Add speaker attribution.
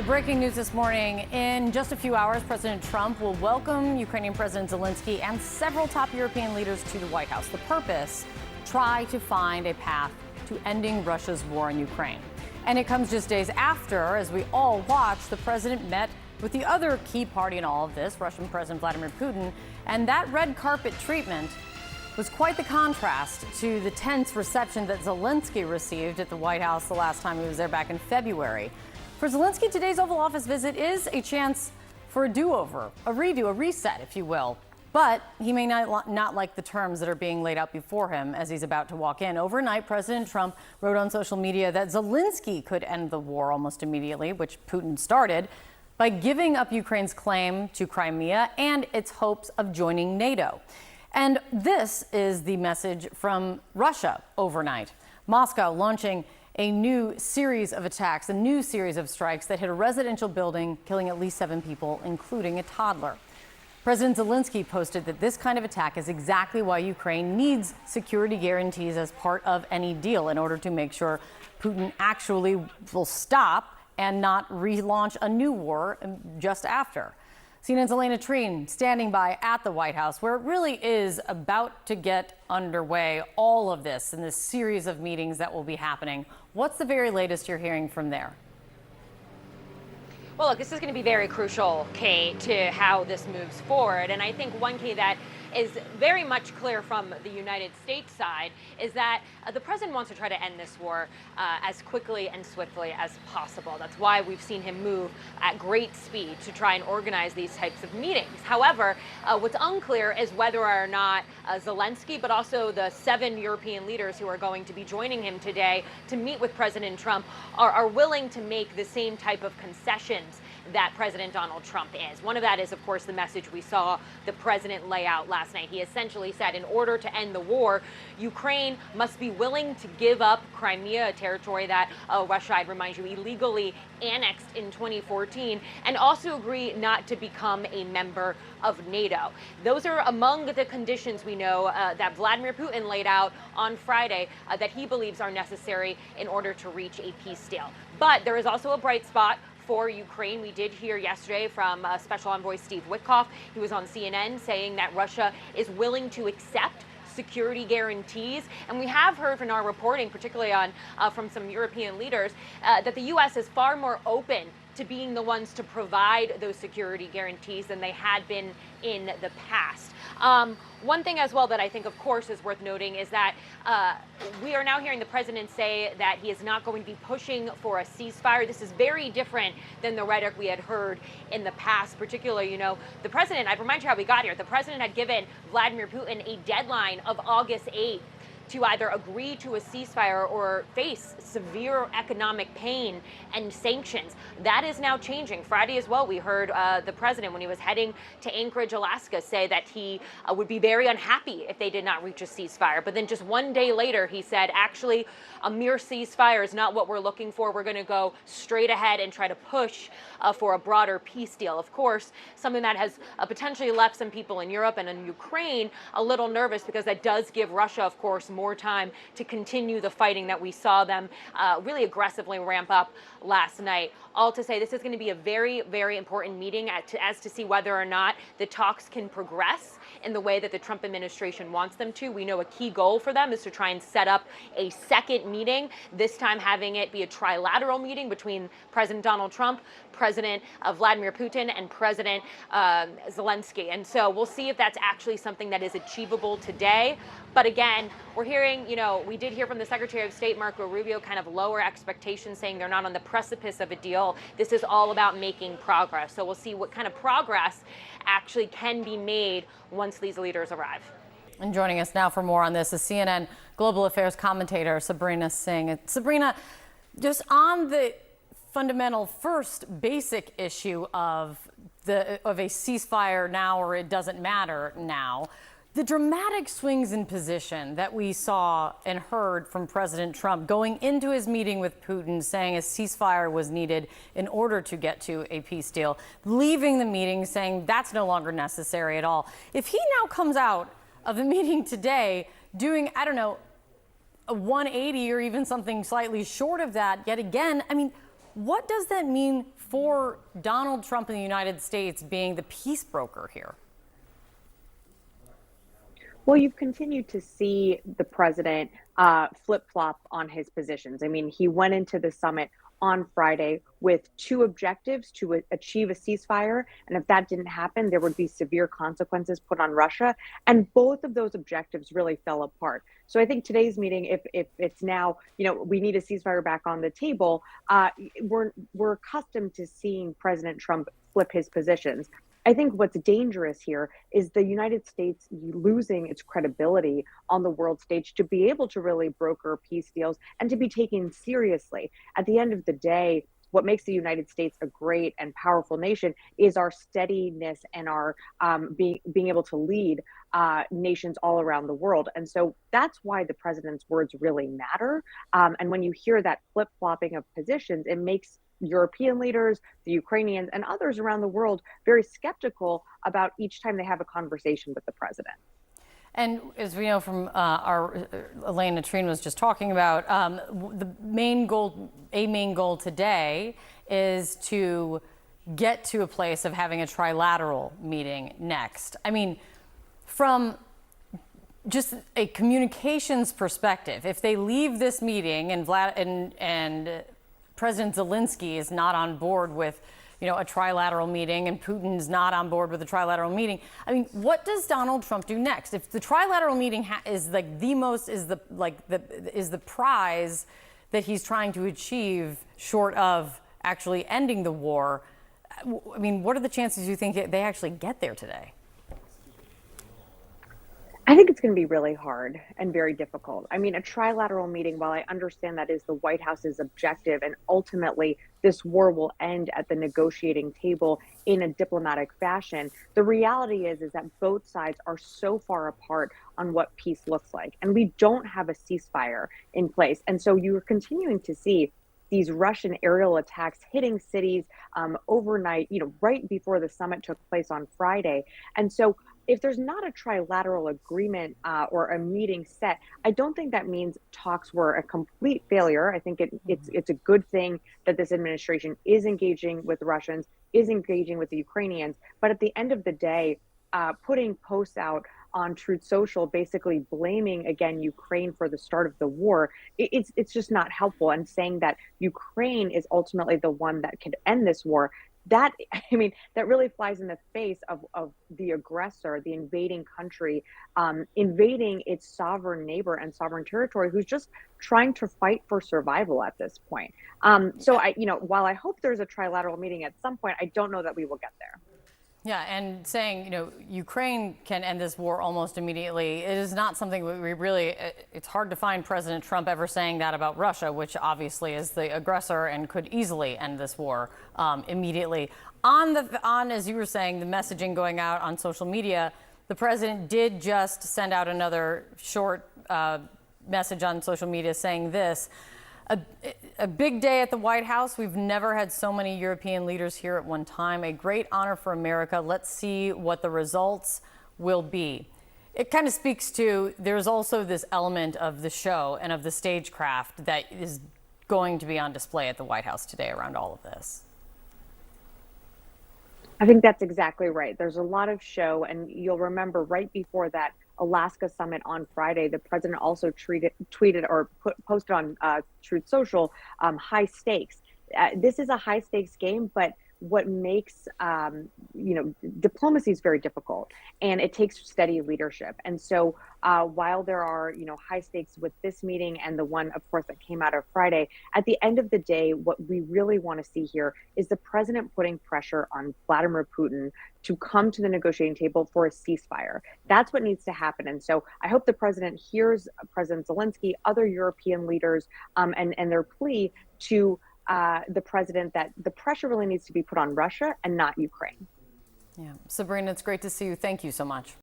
Speaker 1: The breaking news this morning: in just a few hours, President Trump will welcome Ukrainian President Zelensky and several top European leaders to the White House. The purpose: try to find a path to ending Russia's war in Ukraine. And it comes just days after, as we all watch, the president met with the other key party in all of this, Russian President Vladimir Putin, and that red carpet treatment was quite the contrast to the tense reception that Zelensky received at the White House the last time he was there back in February. For Zelensky, today's Oval Office visit is a chance for a do-over, a redo, a reset, if you will. But he may not like the terms that are being laid out before him as he's about to walk in. Overnight, President Trump wrote on social media that Zelensky could end the war almost immediately, which Putin started, by giving up Ukraine's claim to Crimea and its hopes of joining NATO. And this is the message from Russia overnight. Moscow launching a new series of attacks, a new series of strikes that hit a residential building, killing at least 7 people, including a toddler. President Zelensky posted that this kind of attack is exactly why Ukraine needs security guarantees as part of any deal in order to make sure Putin actually will stop and not relaunch a new war just after. CNN's Alayna Treene standing by at the White House, where it really is about to get underway, all of this in this series of meetings that will be happening. What's the very latest you're hearing from there?
Speaker 2: Well, look, this is going to be very crucial, Kate, to how this moves forward. And I think one key that is very much clear from the United States side is that the president wants to try to end this war as quickly and swiftly as possible. That's why we've seen him move at great speed to try and organize these types of meetings. However, what's unclear is whether or not Zelensky, but also the 7 European leaders who are going to be joining him today to meet with President Trump are willing to make the same type of concessions that President Donald Trump is. One of that is, of course, the message we saw the president lay out last night. He essentially said, in order to end the war, Ukraine must be willing to give up Crimea, a territory that Russia, I'd remind you, illegally annexed in 2014, and also agree not to become a member of NATO. Those are among the conditions we know that Vladimir Putin laid out on Friday that he believes are necessary in order to reach a peace deal. But there is also a bright spot for Ukraine. We did hear yesterday from Special Envoy Steve Witkoff. He was on CNN saying that Russia is willing to accept security guarantees. And we have heard from our reporting, particularly on from some European leaders, that the U.S. is far more open to being the ones to provide those security guarantees than they had been in the past. One thing as well that I think, of course, is worth noting is that we are now hearing the president say that he is not going to be pushing for a ceasefire. This is very different than the rhetoric we had heard in the past. Particularly, the president, I'd remind you how we got here. The president had given Vladimir Putin a deadline of August 8th to either agree to a ceasefire or face severe economic pain and sanctions. That is now changing. Friday as well, we heard the president, when he was heading to Anchorage, Alaska, say that he would be very unhappy if they did not reach a ceasefire. But then just one day later, he said, actually, a mere ceasefire is not what we're looking for. We're going to go straight ahead and try to push for a broader peace deal. Of course, something that has potentially left some people in Europe and in Ukraine a little nervous, because that does give Russia, of course, more time to continue the fighting that we saw them really aggressively ramp up last night. All to say, this is going to be a very, very important meeting as to see whether or not the talks can progress in the way that the Trump administration wants them to. We know a key goal for them is to try and set up a second meeting, this time having it be a trilateral meeting between President Donald Trump, President Vladimir Putin, and President Zelensky. And so we'll see if that's actually something that is achievable today. But again, we're hearing, we did hear from the Secretary of State, Marco Rubio, kind of lower expectations, saying they're not on the precipice of a deal. This is all about making progress. So we'll see what kind of progress actually can be made once these leaders arrive.
Speaker 1: And joining us now for more on this is CNN Global Affairs commentator Sabrina Singh. Sabrina, just on the fundamental first basic issue of a ceasefire now or it doesn't matter now, the dramatic swings in position that we saw and heard from President Trump going into his meeting with Putin, saying a ceasefire was needed in order to get to a peace deal, leaving the meeting saying that's no longer necessary at all. If he now comes out of the meeting today doing, I don't know, a 180 or even something slightly short of that yet again, I mean, what does that mean for Donald Trump and the United States being the peace broker here?
Speaker 3: Well, you've continued to see the president flip-flop on his positions. I mean, he went into the summit on Friday with two objectives: to achieve a ceasefire, and if that didn't happen, there would be severe consequences put on Russia. And both of those objectives really fell apart. So I think today's meeting, if it's now, we need a ceasefire back on the table, we're accustomed to seeing President Trump flip his positions. I think what's dangerous here is the United States losing its credibility on the world stage to be able to really broker peace deals and to be taken seriously. At the end of the day, what makes the United States a great and powerful nation is our steadiness and our being able to lead nations all around the world. And so that's why the president's words really matter. And when you hear that flip-flopping of positions, it makes European leaders, the Ukrainians, and others around the world very skeptical about each time they have a conversation with the president.
Speaker 1: And as we know from our Alayna Treene was just talking about, a main goal today is to get to a place of having a trilateral meeting next. I mean, from just a communications perspective, if they leave this meeting and President Zelensky is not on board with, a trilateral meeting, and Putin's not on board with a trilateral meeting. I mean, what does Donald Trump do next? If the trilateral meeting is the prize that he's trying to achieve, short of actually ending the war, I mean, what are the chances you think they actually get there today?
Speaker 3: I think it's going to be really hard and very difficult. I mean, a trilateral meeting, while I understand that is the White House's objective, and ultimately this war will end at the negotiating table in a diplomatic fashion, the reality is that both sides are so far apart on what peace looks like. And we don't have a ceasefire in place. And so you're continuing to see these Russian aerial attacks hitting cities overnight, right before the summit took place on Friday. And so if there's not a trilateral agreement or a meeting set, I don't think that means talks were a complete failure. I think it's a good thing that this administration is engaging with the Russians, is engaging with the Ukrainians. But at the end of the day, putting posts out on Truth Social, basically blaming again Ukraine for the start of the war, it's just not helpful. And saying that Ukraine is ultimately the one that could end this war, that really flies in the face of the aggressor, the invading country, invading its sovereign neighbor and sovereign territory, who's just trying to fight for survival at this point. So while I hope there's a trilateral meeting at some point, I don't know that we will get there.
Speaker 1: Yeah, and saying, Ukraine can end this war almost immediately, it is not something we really, it's hard to find President Trump ever saying that about Russia, which obviously is the aggressor and could easily end this war immediately. On, as you were saying, the messaging going out on social media, the president did just send out another short message on social media saying this: A big day at the White House. We've never had so many European leaders here at one time. A great honor for America. Let's see what the results will be. It kind of speaks to, there's also this element of the show and of the stagecraft that is going to be on display at the White House today around all of this.
Speaker 3: I think that's exactly right. There's a lot of show, and you'll remember right before that Alaska summit on Friday, the president also tweeted or posted on Truth Social, high stakes. This is a high stakes game, but what makes diplomacy is very difficult, and it takes steady leadership. And so while there are high stakes with this meeting and the one, of course, that came out of Friday, at the end of the day, what we really want to see here is the president putting pressure on Vladimir Putin to come to the negotiating table for a ceasefire. That's what needs to happen. And so I hope the president hears President Zelensky, other European leaders, and their plea to the president that the pressure really needs to be put on Russia and not Ukraine.
Speaker 1: Yeah. Sabrina, it's great to see you. Thank you so much.